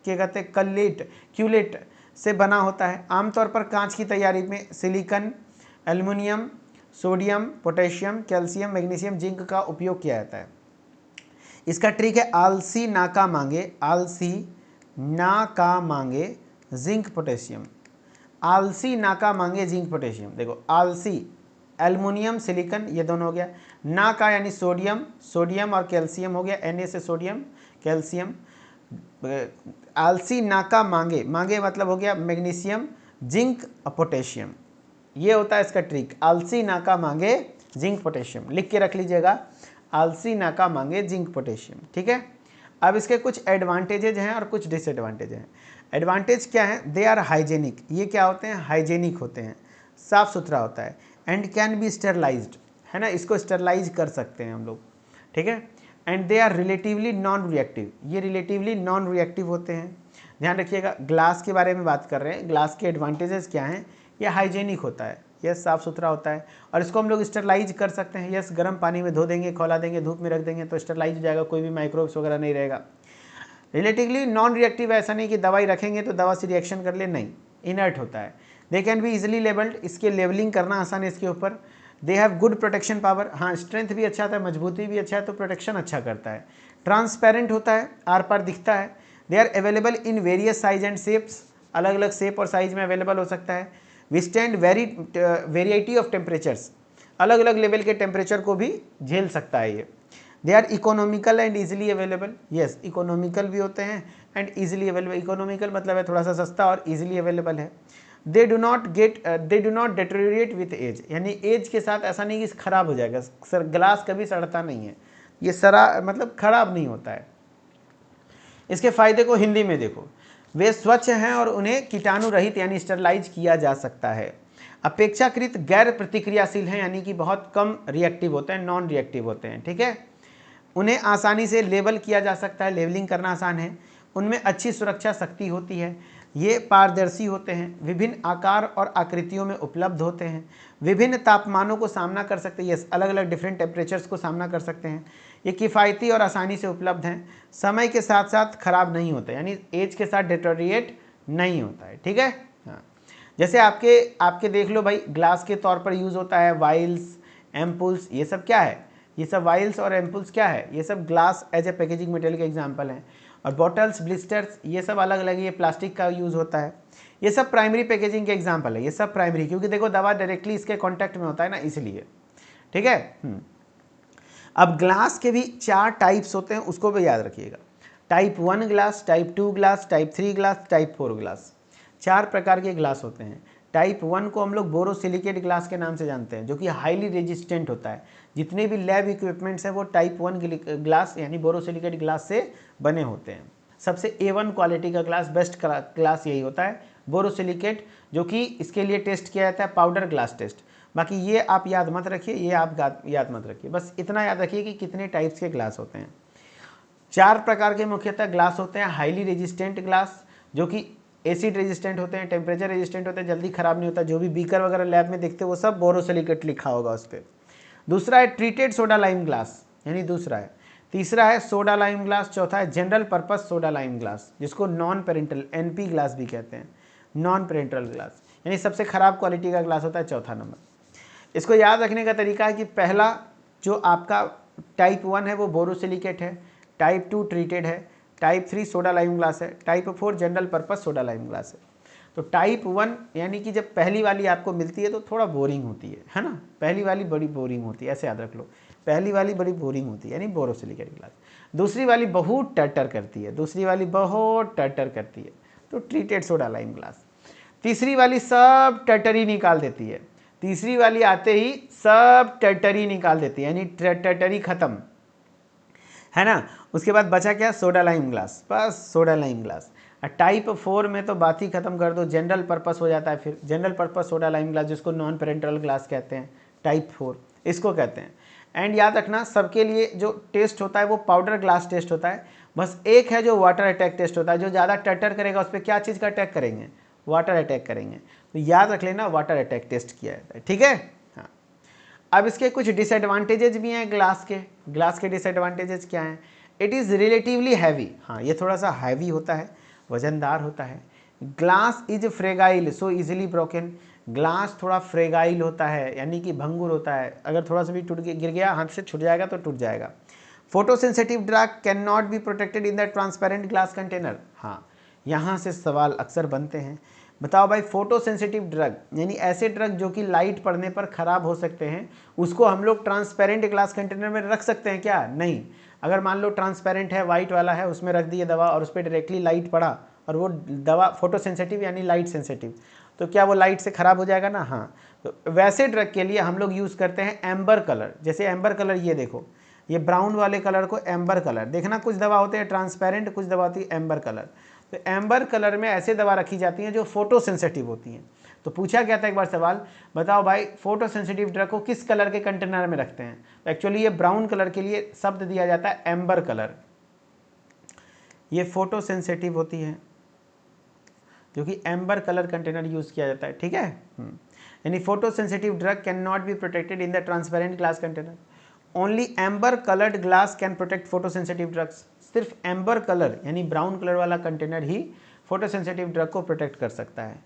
क्या कहते हैं कलेट, क्यूलेट से बना होता है। आमतौर पर कांच की तैयारी में silicon, aluminium, sodium, potassium, calcium, magnesium, zinc का उपयोग किया जाता है। इसका ट्रिक है आलसी नाका मांगे, आलसी नाका मांगे जिंक पोटेशियम, आलसी नाका मांगे जिंक पोटेशियम। देखो आलसी एल्युमिनियम, सिलिकॉन, ये दोनों हो गया, नाका यानी सोडियम, सोडियम और कैल्शियम हो गया, Na से सोडियम, कैल्शियम। आलसी नाका मांगे, मांगे मतलब हो गया मैग्नीशियम, जिंक और पोटेशियम, ये होता है इसका ट्रिक, आलसी नाका मांगे जिंक पोटेशियम। लिख के रख लीजिएगा, आलसी नाका मांगे जिंक पोटेशियम, ठीक है। अब इसके कुछ एडवांटेजेज हैं और कुछ डिसएडवांटेज हैं। एडवांटेज क्या है, दे आर हाइजेनिक, ये क्या होते हैं, हाइजेनिक होते हैं, साफ़ सुथरा होता है। एंड कैन बी स्टेरलाइज्ड, है ना, इसको स्टेरलाइज कर सकते हैं हम लोग, ठीक है। And they are relatively non reactive, ये रिलेटिवली नॉन रिएक्टिव होते हैं। ध्यान रखिएगा, ग्लास के बारे में बात कर रहे हैं, ग्लास के एडवांटेजेस क्या हैं, ये हाइजेनिक होता है, यस साफ़ सुथरा होता है, और इसको हम लोग स्टेरलाइज कर सकते हैं। यस, गर्म पानी में धो देंगे, खौला देंगे, धूप में रख देंगे तो स्टेरलाइज हो जाएगा, कोई भी माइक्रोब्स वगैरह नहीं रहेगा। रिलेटिवली नॉन रिएक्टिव, ऐसा नहीं कि दवाई रखेंगे तो दवा से रिएक्शन कर ले, नहीं, इनर्ट होता है। They can be easily labelled, इसके लेवलिंग करना आसान है इसके ऊपर। They have good protection power, हाँ स्ट्रेंथ भी अच्छा था, मजबूती भी अच्छा है, तो प्रोटेक्शन अच्छा करता है। ट्रांसपेरेंट होता है, आर पार दिखता है। They are available in various size and shapes, अलग अलग शेप और साइज में अवेलेबल हो सकता है। विस्टैंड वेरिएटी ऑफ टेम्परेचर्स, अलग अलग लेवल के टेम्परेचर को भी झेल सकता है ये। They are economical and easily available, yes economical भी होते हैं एंड ईजिली अवेलेबल। इकोनॉमिकल मतलब है थोड़ा सा सस्ता और ईजिली अवेलेबल है। They do not deteriorate with age, यानी एज के साथ ऐसा नहीं कि खराब हो जाएगा, सर ग्लास कभी सड़ता नहीं है, ये मतलब खराब नहीं होता है। इसके फायदे को हिंदी में देखो, वे स्वच्छ हैं और उन्हें कीटाणु रहित यानी स्टरलाइज किया जा सकता है। अपेक्षाकृत गैर प्रतिक्रियाशील हैं, यानी कि बहुत कम रिएक्टिव होते हैं, नॉन रिएक्टिव होते हैं, ठीक है। उन्हें आसानी से लेबल किया जा सकता है, लेबलिंग करना आसान है, उनमें अच्छी सुरक्षा शक्ति होती है, ये पारदर्शी होते हैं, विभिन्न आकार और आकृतियों में उपलब्ध होते हैं, विभिन्न तापमानों को सामना कर सकते हैं, ये अलग अलग डिफरेंट टेम्परेचर्स को सामना कर सकते हैं, ये किफ़ायती और आसानी से उपलब्ध हैं, समय के साथ साथ खराब नहीं होते, यानी एज के साथ डिटोरिएट नहीं होता है। ठीक है, हाँ। जैसे आपके देख लो भाई, ग्लास के तौर पर यूज़ होता है, वाइल्स, एम्पुल्स, ये सब क्या है, ये सब वाइल्स और एम्पुल्स क्या है, ये सब glass as a packaging material के एग्जाम्पल हैं। और बॉटल्स, ब्लिस्टर्स, ये सब अलग अलग, ये प्लास्टिक का यूज़ होता है, ये सब प्राइमरी पैकेजिंग के एग्जाम्पल है, ये सब प्राइमरी, क्योंकि देखो दवा डायरेक्टली इसके कॉन्टैक्ट में होता है ना, इसलिए। ठीक है। अब ग्लास के भी 4 टाइप्स होते हैं, उसको भी याद रखिएगा। Type 1 glass, type 2 glass, type 3 glass, type 4 glass, 4 प्रकार के ग्लास होते हैं। टाइप 1 को हम लोग बोरोसिलिकेट ग्लास के नाम से जानते हैं, जो कि हाईली रेजिस्टेंट होता है। जितने भी लैब इक्विपमेंट्स हैं वो टाइप 1 ग्लास यानी बोरोसिलिकेट ग्लास से बने होते हैं। सबसे A1 क्वालिटी का ग्लास, बेस्ट ग्लास यही होता है, बोरोसिलिकेट, जो कि इसके लिए टेस्ट किया जाता है पाउडर ग्लास टेस्ट। बाकी ये आप याद मत रखिए, ये आप याद मत रखिए, बस इतना याद रखिए कि कितने टाइप्स के ग्लास होते हैं। 4 प्रकार के मुख्यतः ग्लास होते हैं। हाईली रेजिस्टेंट ग्लास, जो कि एसिड रेजिस्टेंट होते हैं, टेम्परेचर रेजिस्टेंट होते हैं, जल्दी खराब नहीं होता। जो भी बीकर वगैरह लैब में देखते हैं वो सब बोरोसिलिकेट लिखा होगा उस पर। दूसरा है ट्रीटेड सोडा लाइम ग्लास, यानी दूसरा है। तीसरा है सोडा लाइम ग्लास। चौथा है general purpose soda lime glass, जिसको नॉन पेरेंटल NP ग्लास भी कहते हैं, नॉन पेरेंटल ग्लास, यानी सबसे खराब क्वालिटी का ग्लास होता है चौथा नंबर। इसको याद रखने का तरीका है कि पहला जो आपका टाइप 1 है वो बोरोसिलिकेट है, टाइप 2 ट्रीटेड है, टाइप 3 सोडा लाइम ग्लास है, type 4 general purpose soda lime glass है। तो टाइप 1 यानी कि जब पहली वाली आपको मिलती है तो थोड़ा बोरिंग होती है ना, पहली वाली बड़ी बोरिंग होती है, ऐसे याद रख लो, पहली वाली बड़ी बोरिंग होती है, यानी बोरोसिलिकेट ग्लास। दूसरी वाली बहुत टर्टर करती है, दूसरी वाली बहुत टर्टर करती है, तो ट्रीटेड सोडा लाइम ग्लास। तीसरी वाली सब टर्टरी निकाल देती है, तीसरी वाली आते ही सब टर्टरी निकाल देती है, यानी टर्टरी खत्म, है ना। उसके बाद बचा क्या, सोडा लाइम ग्लास, बस सोडा लाइम ग्लास। टाइप 4 में तो बात ही खत्म कर दो, जनरल पर्पस हो जाता है, फिर general purpose soda lime glass, जिसको नॉन पेरेंटल ग्लास कहते हैं, टाइप 4 इसको कहते हैं। एंड याद रखना, सबके लिए जो टेस्ट होता है वो पाउडर ग्लास टेस्ट होता है, बस एक है जो वाटर अटैक टेस्ट होता है, जो ज़्यादा टटर करेगा उस पर क्या चीज़ का अटैक करेंगे, वाटर अटैक करेंगे, तो याद रख लेना वाटर अटैक टेस्ट किया जाता है। ठीक है, हाँ। अब इसके कुछ डिसएडवांटेजेस भी हैं ग्लास के डिसएडवांटेजेस क्या हैं। इट इज़ रिलेटिवली हैवी, हाँ ये थोड़ा सा हैवी होता है, वजनदार होता है। Glass is fragile so easily broken, glass थोड़ा फ्रेगाइल होता है, यानी कि भंगुर होता है, अगर थोड़ा सा भी टूट गिर गया, हाथ से छूट जाएगा तो टूट जाएगा। Photosensitive drug can not be protected in the transparent glass container, हाँ यहाँ से सवाल अक्सर बनते हैं। बताओ भाई, फोटोसेंसिटिव ड्रग यानी ऐसे ड्रग जो कि लाइट पड़ने पर ख़राब हो सकते हैं, उसको हम लोग ट्रांसपेरेंट ग्लास कंटेनर में रख सकते हैं क्या, नहीं। अगर मान लो ट्रांसपेरेंट है, वाइट वाला है, उसमें रख दिए दवा और उस पर डायरेक्टली लाइट पड़ा और वो दवा फोटोसेंसिटिव यानी लाइट सेंसिटिव, तो क्या वो लाइट से ख़राब हो जाएगा ना, हाँ। तो वैसे ड्रग के लिए हम लोग यूज़ करते हैं एम्बर कलर। जैसे एम्बर कलर, ये देखो, ये ब्राउन वाले कलर को एम्बर कलर, देखना कुछ दवा होते हैं ट्रांसपेरेंट, कुछ दवा होती है एम्बर कलर। तो एम्बर कलर में ऐसे दवा रखी जाती हैं जो फोटो सेंसिटिव होती हैं। तो पूछा गया था एक बार सवाल, बताओ भाई फोटो सेंसिटिव ड्रग को किस कलर के कंटेनर में रखते हैं, तो एक्चुअली ये ब्राउन कलर के लिए शब्द दिया जाता है एम्बर कलर, ये फोटो सेंसिटिव होती है, जो कि एम्बर कलर कंटेनर यूज़ किया जाता है। ठीक है, यानी photo sensitive drug can not be protected in the transparent glass container, only amber coloured glass can protect photo sensitive drugs. सिर्फ एम्बर कलर यानी ब्राउन कलर वाला कंटेनर ही फोटो सेंसिटिव ड्रग को प्रोटेक्ट कर सकता है।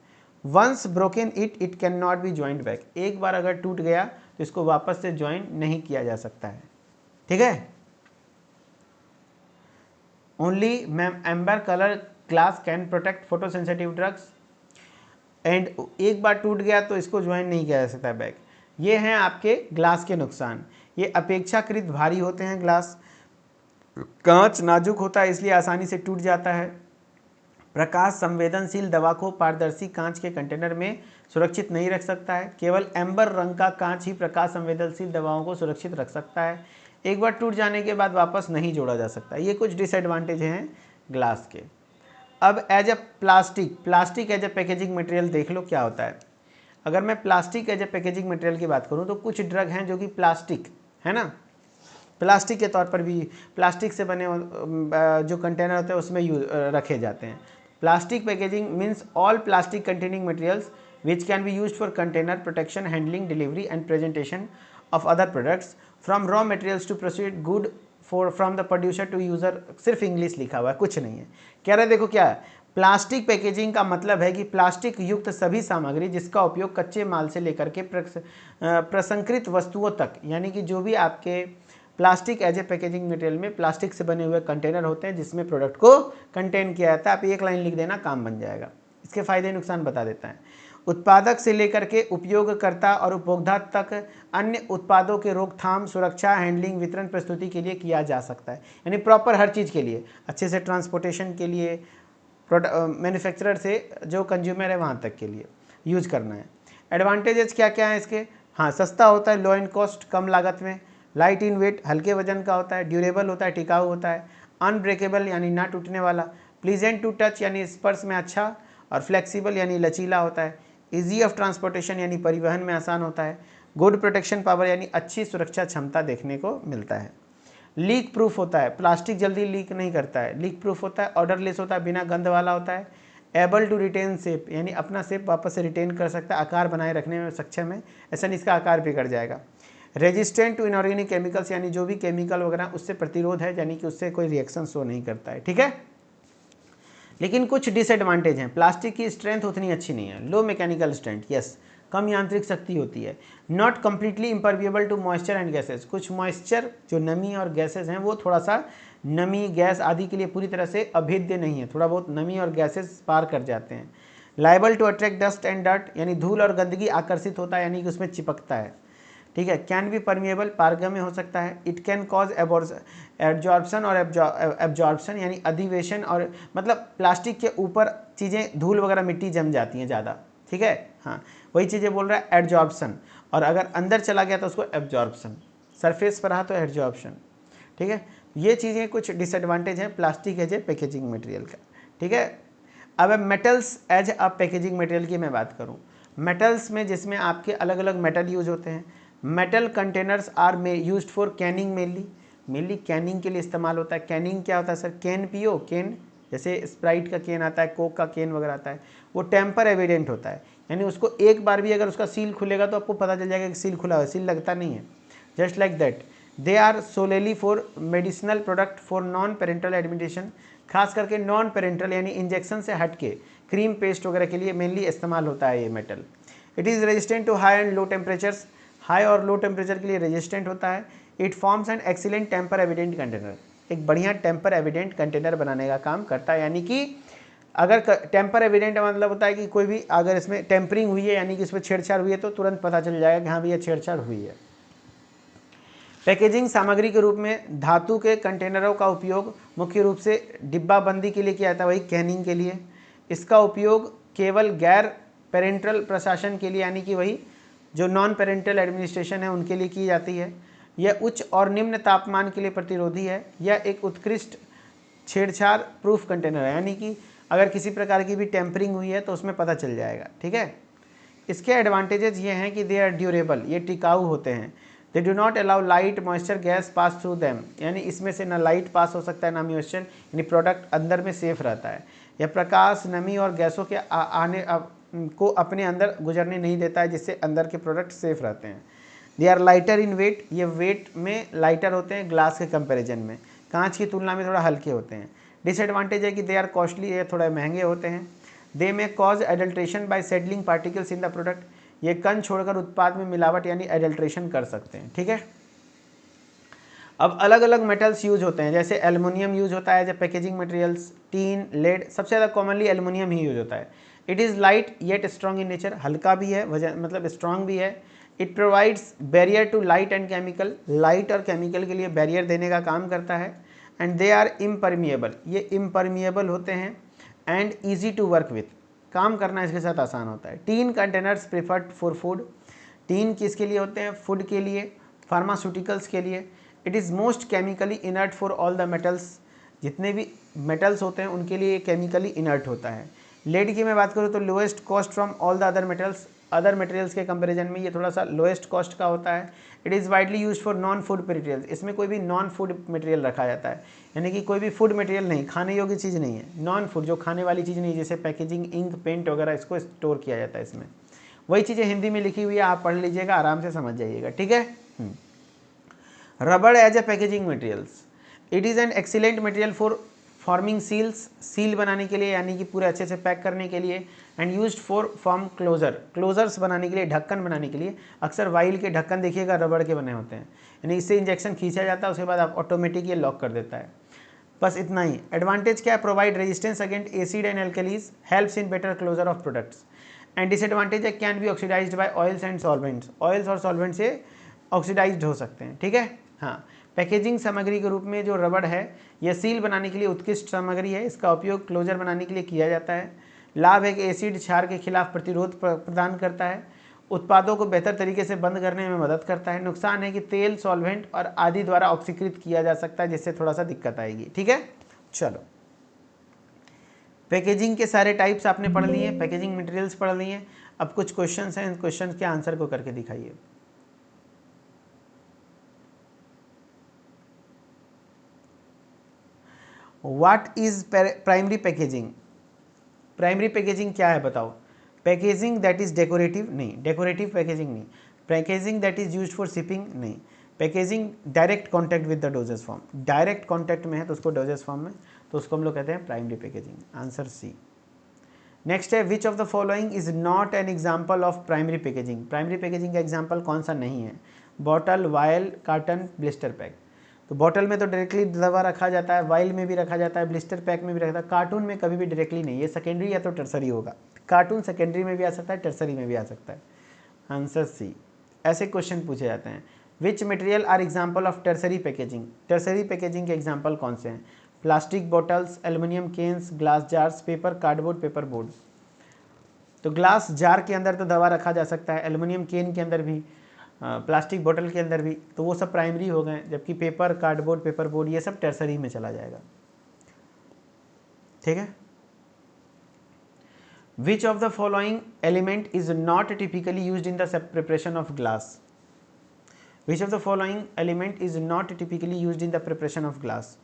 Once broken it can not be joint back, एक बार अगर टूट गया तो इसको वापस से ज्वाइन नहीं किया जा सकता है। ठीक है, only amber colour glass can protect photo sensitive drugs and एक बार टूट गया तो इसको ज्वाइन नहीं किया जा सकता है बैक। ये हैं आपके ग्लास के नुकसान। ये अपेक्षाकृत भारी होते हैं ग्लास, कांच नाजुक होता है इसलिए आसानी से टूट जाता है, प्रकाश संवेदनशील दवा को पारदर्शी कांच के कंटेनर में सुरक्षित नहीं रख सकता है, केवल एम्बर रंग का कांच ही प्रकाश संवेदनशील दवाओं को सुरक्षित रख सकता है, एक बार टूट जाने के बाद वापस नहीं जोड़ा जा सकता। ये कुछ डिसएडवांटेज हैं ग्लास के। अब as a plastic as a packaging material देख लो क्या होता है। अगर मैं plastic as a packaging material की बात करूँ तो कुछ ड्रग हैं जो कि प्लास्टिक है ना, प्लास्टिक के तौर पर भी, प्लास्टिक से बने जो कंटेनर होते हैं उसमें रखे जाते हैं। Plastic packaging means all plastic containing materials which can be used for container protection, handling, delivery and presentation of other products from raw materials to proceed good for from the producer to user. सिर्फ English लिखा हुआ है, कुछ नहीं है। कह रहे देखो क्या है, प्लास्टिक पैकेजिंग का मतलब है कि प्लास्टिक युक्त सभी सामग्री जिसका उपयोग कच्चे माल से लेकर के प्रसंस्कृत वस्तुओं तक, यानी कि जो भी आपके plastic as a packaging material में प्लास्टिक से बने हुए कंटेनर होते हैं जिसमें प्रोडक्ट को कंटेन किया जाता है। आप एक लाइन लिख देना, काम बन जाएगा। इसके फायदे नुकसान बता देता है। उत्पादक से लेकर के उपयोगकर्ता और उपभोक्ता तक अन्य उत्पादों के रोकथाम, सुरक्षा, हैंडलिंग, वितरण, प्रस्तुति के लिए किया जा सकता है। यानी प्रॉपर हर चीज़ के लिए, अच्छे से ट्रांसपोर्टेशन के लिए, मैन्युफैक्चरर से जो कंज्यूमर है वहाँ तक के लिए यूज करना है। एडवांटेजेस क्या क्या है इसके? हाँ, सस्ता होता है, लो इन कॉस्ट, कम लागत में, लाइट इन वेट, हल्के वजन का होता है, ड्यूरेबल होता है, टिकाऊ होता है, अनब्रेकेबल यानी ना टूटने वाला, प्लीजेंट टू टच यानी स्पर्श में अच्छा, और फ्लेक्सिबल यानी लचीला होता है, ईजी ऑफ ट्रांसपोर्टेशन यानी परिवहन में आसान होता है, गुड प्रोटेक्शन पावर यानी अच्छी सुरक्षा क्षमता देखने को मिलता है। लीक प्रूफ होता है, प्लास्टिक जल्दी लीक नहीं करता है, लीक प्रूफ होता है, ऑर्डरलेस होता है, बिना गंध वाला होता है, एबल टू रिटेन शेप यानी अपना शेप वापस से रिटेन कर सकता है, आकार बनाए रखने में सक्षम है, ऐसा नहीं इसका आकार बिगड़ जाएगा। रेजिस्टेंट टू इनऑर्गेनिक केमिकल्स यानी जो भी केमिकल वगैरह उससे प्रतिरोध है, यानी कि उससे कोई रिएक्शन शो नहीं करता है, ठीक है। लेकिन कुछ डिसएडवांटेज हैं, प्लास्टिक की स्ट्रेंथ उतनी अच्छी नहीं है, लो मैकेनिकल स्ट्रेंथ, यस, कम यांत्रिक शक्ति होती है, not completely impermeable to moisture and gases, कुछ मॉइस्चर जो नमी और गैसेस हैं वो थोड़ा सा नमी, गैस आदि के लिए पूरी तरह से अभेद्य नहीं है, थोड़ा बहुत नमी और गैसेस पार कर जाते हैं। Liable to attract dust and dirt यानी धूल और गंदगी आकर्षित होता है, यानी कि उसमें चिपकता है, ठीक है। कैन बी परमिएबल, पारगम्य हो सकता है। इट कैन कॉज एब्जॉर्प्शन और एब्जॉर्प्शन यानी अधिवेशन, और मतलब प्लास्टिक के ऊपर चीज़ें धूल वगैरह मिट्टी जम जाती हैं ज़्यादा, ठीक है। हाँ, वही चीज़ें बोल रहा है, एब्जॉर्प्शन, और अगर अंदर चला गया तो उसको एब्जॉर्प्शन, सरफेस पर रहा तो एब्जॉर्प्शन, ठीक है। ये चीज़ें कुछ डिसएडवांटेज हैं plastic as a packaging material का, ठीक है। अब metals as a packaging material की मैं बात करूँ, मेटल्स में जिसमें आपके अलग अलग मेटल यूज होते हैं। Metal containers are used for canning, mainly canning के लिए इस्तेमाल होता है। कैनिंग क्या होता है सर? कैन पियो, कैन जैसे स्प्राइट का कैन आता है, कोक का कैन वगैरह आता है, वो टेम्पर एविडेंट होता है, यानी उसको एक बार भी अगर उसका सील खुलेगा तो आपको पता चल जाएगा कि सील खुला है, सील लगता नहीं है। Just like that they are solely for medicinal product for non parenteral administration, खास करके नॉन पेरेंटल यानी इंजेक्शन से हट के क्रीम पेस्ट वगैरह के लिए मेनली इस्तेमाल होता है ये metal. It is resistant to high and low temperatures, high और लो टेम्परेचर के लिए रेजिस्टेंट होता है। It forms an excellent tamper evident container, एक बढ़िया टेम्पर एविडेंट कंटेनर बनाने का काम करता है, यानी कि अगर टेम्पर एविडेंट मतलब होता है कि कोई भी अगर इसमें टेम्परिंग हुई है यानी कि इसमें छेड़छाड़ हुई है तो तुरंत पता चल जाएगा कि हाँ भैया छेड़छाड़ हुई है। पैकेजिंग सामग्री के रूप में धातु के कंटेनरों का उपयोग मुख्य रूप से डिब्बाबंदी के लिए किया जाता है, वही कैनिंग के लिए। इसका उपयोग केवल गैर पेरेंटल प्रशासन के लिए, यानी कि वही जो नॉन पेरेंटल एडमिनिस्ट्रेशन है उनके लिए की जाती है। यह उच्च और निम्न तापमान के लिए प्रतिरोधी है। यह एक उत्कृष्ट छेड़छाड़ प्रूफ कंटेनर है, यानी कि अगर किसी प्रकार की भी टेम्परिंग हुई है तो उसमें पता चल जाएगा, ठीक है। इसके एडवांटेजेस ये हैं कि दे आर ड्यूरेबल, ये टिकाऊ होते हैं। दे do not allow light moisture gas pass through them, यानी इसमें से ना लाइट पास हो सकता है ना मॉइस्चर, यानी प्रोडक्ट अंदर में सेफ रहता है। यह प्रकाश, नमी और गैसों के आने को अपने अंदर गुजरने नहीं देता है, जिससे अंदर के प्रोडक्ट सेफ रहते हैं। They are lighter in weight, ये वेट में लाइटर होते हैं ग्लास के कंपैरिजन में, कांच की तुलना में थोड़ा हल्के होते हैं। डिसएडवांटेज है कि दे आर कॉस्टली, ये थोड़ा महंगे होते हैं। They may cause adulteration by settling particles in the product, ये कण छोड़कर उत्पाद में मिलावट यानी एडल्ट्रेशन कर सकते हैं, ठीक है। अब अलग अलग मेटल्स यूज होते हैं, जैसे एल्युमिनियम यूज होता है as a packaging materials, tin, lead, सबसे ज़्यादा कॉमनली एल्युमिनियम ही यूज होता है। It is light yet strong in nature, हल्का भी है, वजन मतलब स्ट्रॉन्ग भी है। It provides barrier to light and chemical, light और केमिकल के लिए बैरियर देने का काम करता है। एंड दे आर इम्परमिएबल, ये इम्परमिएबल होते हैं। And easy to work with, काम करना इसके साथ आसान होता है। Tin containers preferred for food, tin किसके लिए होते हैं? फूड के लिए, फार्मास्यूटिकल्स के लिए। It is most chemically inert for all the metals, जितने भी मेटल्स होते हैं उनके लिए केमिकली इनर्ट होता है। लेड की मैं बात करूँ तो lowest cost from all the other metals, other materials के कंपैरिजन में ये थोड़ा सा लोएस्ट कॉस्ट का होता है। It is widely used for non food materials, इसमें कोई भी नॉन फूड मटेरियल रखा जाता है, यानी कि कोई भी फूड मटेरियल नहीं, खाने योग्य चीज़ नहीं है, नॉन फूड जो खाने वाली चीज़ नहीं, जैसे पैकेजिंग, इंक, पेंट वगैरह, इसको स्टोर किया जाता है इसमें। वही चीज़ें हिंदी में लिखी हुई है, आप पढ़ लीजिएगा, आराम से समझ जाइएगा, ठीक है। रबड़ as a packaging materials, it is an excellent material for forming seals, seal बनाने के लिए, यानी कि पूरे अच्छे से पैक करने के लिए, and used for form closure, closures बनाने के लिए, ढक्कन बनाने के लिए। अक्सर वाइल के ढक्कन देखिएगा रबड़ के बने होते हैं, यानी इससे इंजेक्शन खींचा जाता है, उसके बाद आप ऑटोमेटिक ये लॉक कर देता है। बस इतना ही। एडवांटेज क्या है, provide resistance against acid and alkalis, helps in better closure of products. And disadvantage है, can be oxidised by oils and solvents, oils और सॉल्वेंट से ऑक्सीडाइज्ड हो सकते हैं, ठीक है। हाँ, पैकेजिंग सामग्री के रूप में जो रबड़ है यह सील बनाने के लिए उत्कृष्ट सामग्री है, इसका उपयोग क्लोजर बनाने के लिए किया जाता है। लाभ है कि एसिड क्षार के खिलाफ प्रतिरोध प्रदान करता है, उत्पादों को बेहतर तरीके से बंद करने में मदद करता है। नुकसान है कि तेल, सॉल्वेंट और आदि द्वारा ऑक्सीकृत किया जा सकता है, जिससे थोड़ा सा दिक्कत आएगी, ठीक है। चलो, पैकेजिंग के सारे टाइप्स आपने पढ़ लिए, पैकेजिंग मटेरियल्स पढ़ लिए। अब कुछ क्वेश्चंस हैं, इन क्वेश्चंस के आंसर को करके दिखाइए। What is primary packaging, primary packaging क्या है बताओ। पैकेजिंग दैट इज डेकोरेटिव, नहीं, डेकोरेटिव पैकेजिंग नहीं। Packaging that is used for shipping, नहीं। Packaging direct contact with the dosage form, direct contact में है तो उसको डोजेस फॉर्म में, तो उसको हम लोग कहते हैं primary packaging, answer C. Next है, which of the following is not an example of primary packaging, primary packaging का एग्जाम्पल कौन सा नहीं है। Bottle, vial, carton, blister pack. तो बॉटल में तो डायरेक्टली दवा रखा जाता है, वाइल में भी रखा जाता है, ब्लिस्टर पैक में भी रखा जाता है, कार्टून में कभी भी डायरेक्टली नहीं, ये सेकेंडरी या तो टर्सरी होगा। कार्टून सेकेंडरी में भी आ सकता है, टर्सरी में भी आ सकता है, आंसर सी। ऐसे क्वेश्चन पूछे जाते हैं। Which material are example of tertiary packaging, tertiary packaging के एग्जाम्पल कौन से हैं। Plastic bottles, aluminium cans, glass jars, paper, cardboard, paper board. तो ग्लास जार के अंदर तो दवा रखा जा सकता है, एल्युमिनियम केन के अंदर भी, प्लास्टिक बोतल के अंदर भी, तो वो सब प्राइमरी हो गए, जबकि पेपर, कार्डबोर्ड, पेपर बोर्ड ये सब टर्सरी में चला जाएगा, ठीक है। Which of the following element is not typically used in the preparation of glass, which of the following element is not typically used in the preparation of glass.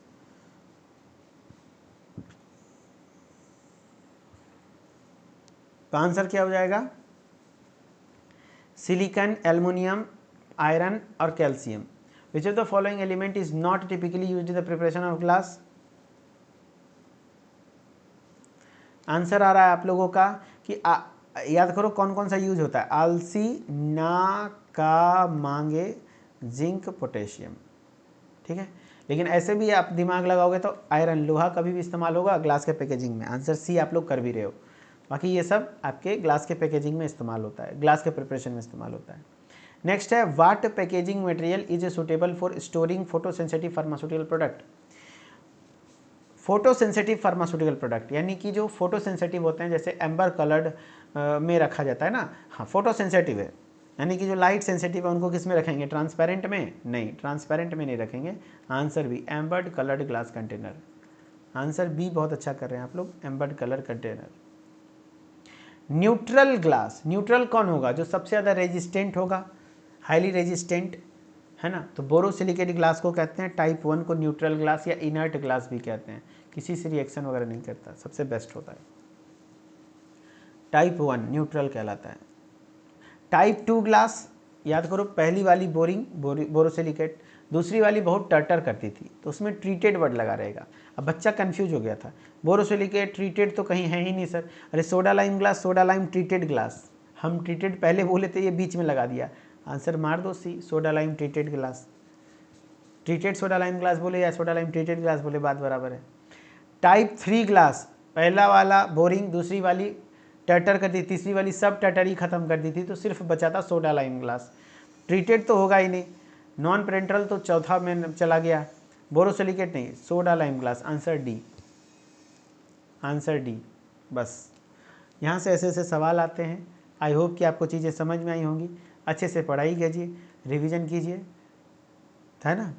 तो answer क्या हो जाएगा, सिलिकॉन, एल्युमिनियम, आयरन और calcium. Which of the following element is not typically used in the preparation of glass. Answer आ रहा है आप लोगों का कि याद करो कौन कौन सा यूज होता है, आलसी, ना, का, मांगे, जिंक, पोटेशियम, ठीक है। लेकिन ऐसे भी आप दिमाग लगाओगे तो आयरन, लोहा कभी भी इस्तेमाल होगा ग्लास के पैकेजिंग में, आंसर सी आप लोग कर भी रहे हो। बाकी ये सब आपके ग्लास के पैकेजिंग में इस्तेमाल होता है, ग्लास के प्रिपरेशन में इस्तेमाल होता है। नेक्स्ट है, what packaging material is suitable for storing photo sensitive pharmaceutical product. Photo sensitive pharmaceutical product यानी कि जो फोटो सेंसिटिव होते हैं, जैसे एम्बर कलर्ड में रखा जाता है ना, हाँ फोटो सेंसिटिव है, यानी कि जो लाइट सेंसिटिव है उनको किस में रखेंगे, ट्रांसपेरेंट में, नहीं ट्रांसपेरेंट में नहीं रखेंगे, answer B, ambered coloured glass container, answer B. बहुत अच्छा कर रहे हैं आप लोग, ambered colour container. Neutral glass, neutral कौन होगा, जो सबसे ज़्यादा रेजिस्टेंट होगा, हाईली रेजिस्टेंट, है ना, तो बोरोसिलिकेट ग्लास को कहते हैं। टाइप 1 को न्यूट्रल ग्लास या इनर्ट ग्लास भी कहते हैं, किसी से रिएक्शन वगैरह नहीं करता, सबसे बेस्ट होता है। टाइप 1 न्यूट्रल कहलाता है। टाइप 2 ग्लास, याद करो पहली वाली बोरोसिलिकेट, दूसरी वाली बहुत टर्टर करती थी, तो उसमें ट्रीटेड वर्ड लगा रहेगा। अब बच्चा कंफ्यूज हो गया था, बोरोसिलिकेट ट्रीटेड तो कहीं है ही नहीं सर, अरे soda lime glass, soda lime treated glass, हम ट्रीटेड पहले बोले थे, ये बीच में लगा दिया, आंसर मार दो C, soda lime treated glass. Treated soda lime glass बोले या सोडा लाइम ट्रीटेड ग्लास बोले, बात बराबर है। टाइप 3 ग्लास, पहला वाला बोरिंग, दूसरी वाली टर्टर कर दी, तीसरी वाली सब टर्टर ही खत्म कर दी थी, तो सिर्फ बचा था सोडा लाइम ग्लास। ट्रीटेड तो होगा ही नहीं, नॉन पेरेंट्रल तो चौथा में चला गया, बोरोसिलिकेट नहीं, soda lime glass, answer D, answer D. बस यहाँ से ऐसे ऐसे सवाल आते हैं। आई होप कि आपको चीज़ें समझ में आई होंगी, अच्छे से पढ़ाई कीजिए, रिवीजन कीजिए, है ना।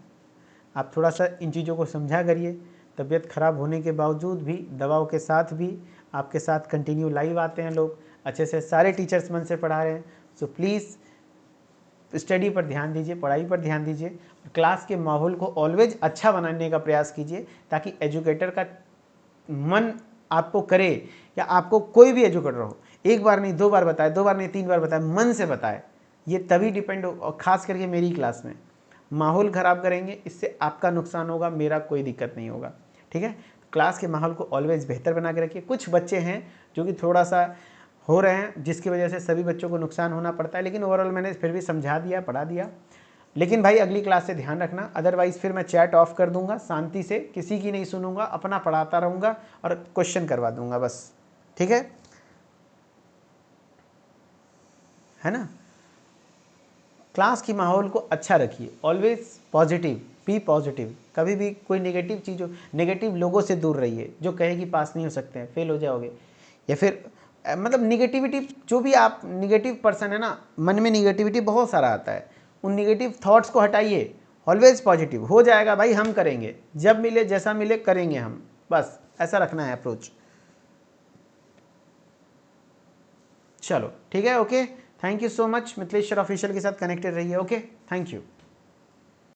आप थोड़ा सा इन चीज़ों को समझा करिए, तबीयत ख़राब होने के बावजूद भी, दवाओं के साथ भी आपके साथ कंटिन्यू लाइव आते हैं लोग, अच्छे से सारे टीचर्स मन से पढ़ा रहे हैं। सो प्लीज़ स्टडी पर ध्यान दीजिए, पढ़ाई पर ध्यान दीजिए, क्लास के माहौल को ऑलवेज अच्छा बनाने का प्रयास कीजिए, ताकि एजुकेटर का मन आपको करे, या आपको कोई भी एजुकेटर हो, एक बार नहीं 2 बार बताए, 2 बार नहीं 3 बार बताए, मन से बताए, ये तभी डिपेंड हो। और ख़ास करके मेरी क्लास में माहौल ख़राब करेंगे, इससे आपका नुकसान होगा, मेरा कोई दिक्कत नहीं होगा, ठीक है। क्लास के माहौल को ऑलवेज बेहतर बना के रखिए। कुछ बच्चे हैं जो कि थोड़ा सा हो रहे हैं, जिसकी वजह से सभी बच्चों को नुकसान होना पड़ता है, लेकिन ओवरऑल मैंने फिर भी समझा दिया, पढ़ा दिया। लेकिन भाई अगली क्लास से ध्यान रखना, अदरवाइज़ फिर मैं चैट ऑफ कर दूंगा, शांति से किसी की नहीं सुनूंगा, अपना पढ़ाता रहूँगा और क्वेश्चन करवा दूंगा बस, ठीक है ना। क्लास की माहौल को अच्छा रखिए, ऑलवेज पॉजिटिव, बी पॉजिटिव। कभी भी कोई नेगेटिव चीज़ हो, नेगेटिव लोगों से दूर रहिए, जो कहे कि पास नहीं हो सकते हैं, फेल हो जाओगे, या फिर मतलब निगेटिविटी, जो भी आप निगेटिव पर्सन है ना, मन में निगेटिविटी बहुत सारा आता है, उन निगेटिव थॉट्स को हटाइए, ऑलवेज पॉजिटिव। हो जाएगा भाई, हम करेंगे, जब मिले जैसा मिले करेंगे हम, बस ऐसा रखना है अप्रोच। चलो ठीक है, okay, thank you so much. Mithileshwar official के साथ कनेक्टेड रहिए, ओके, थैंक यू।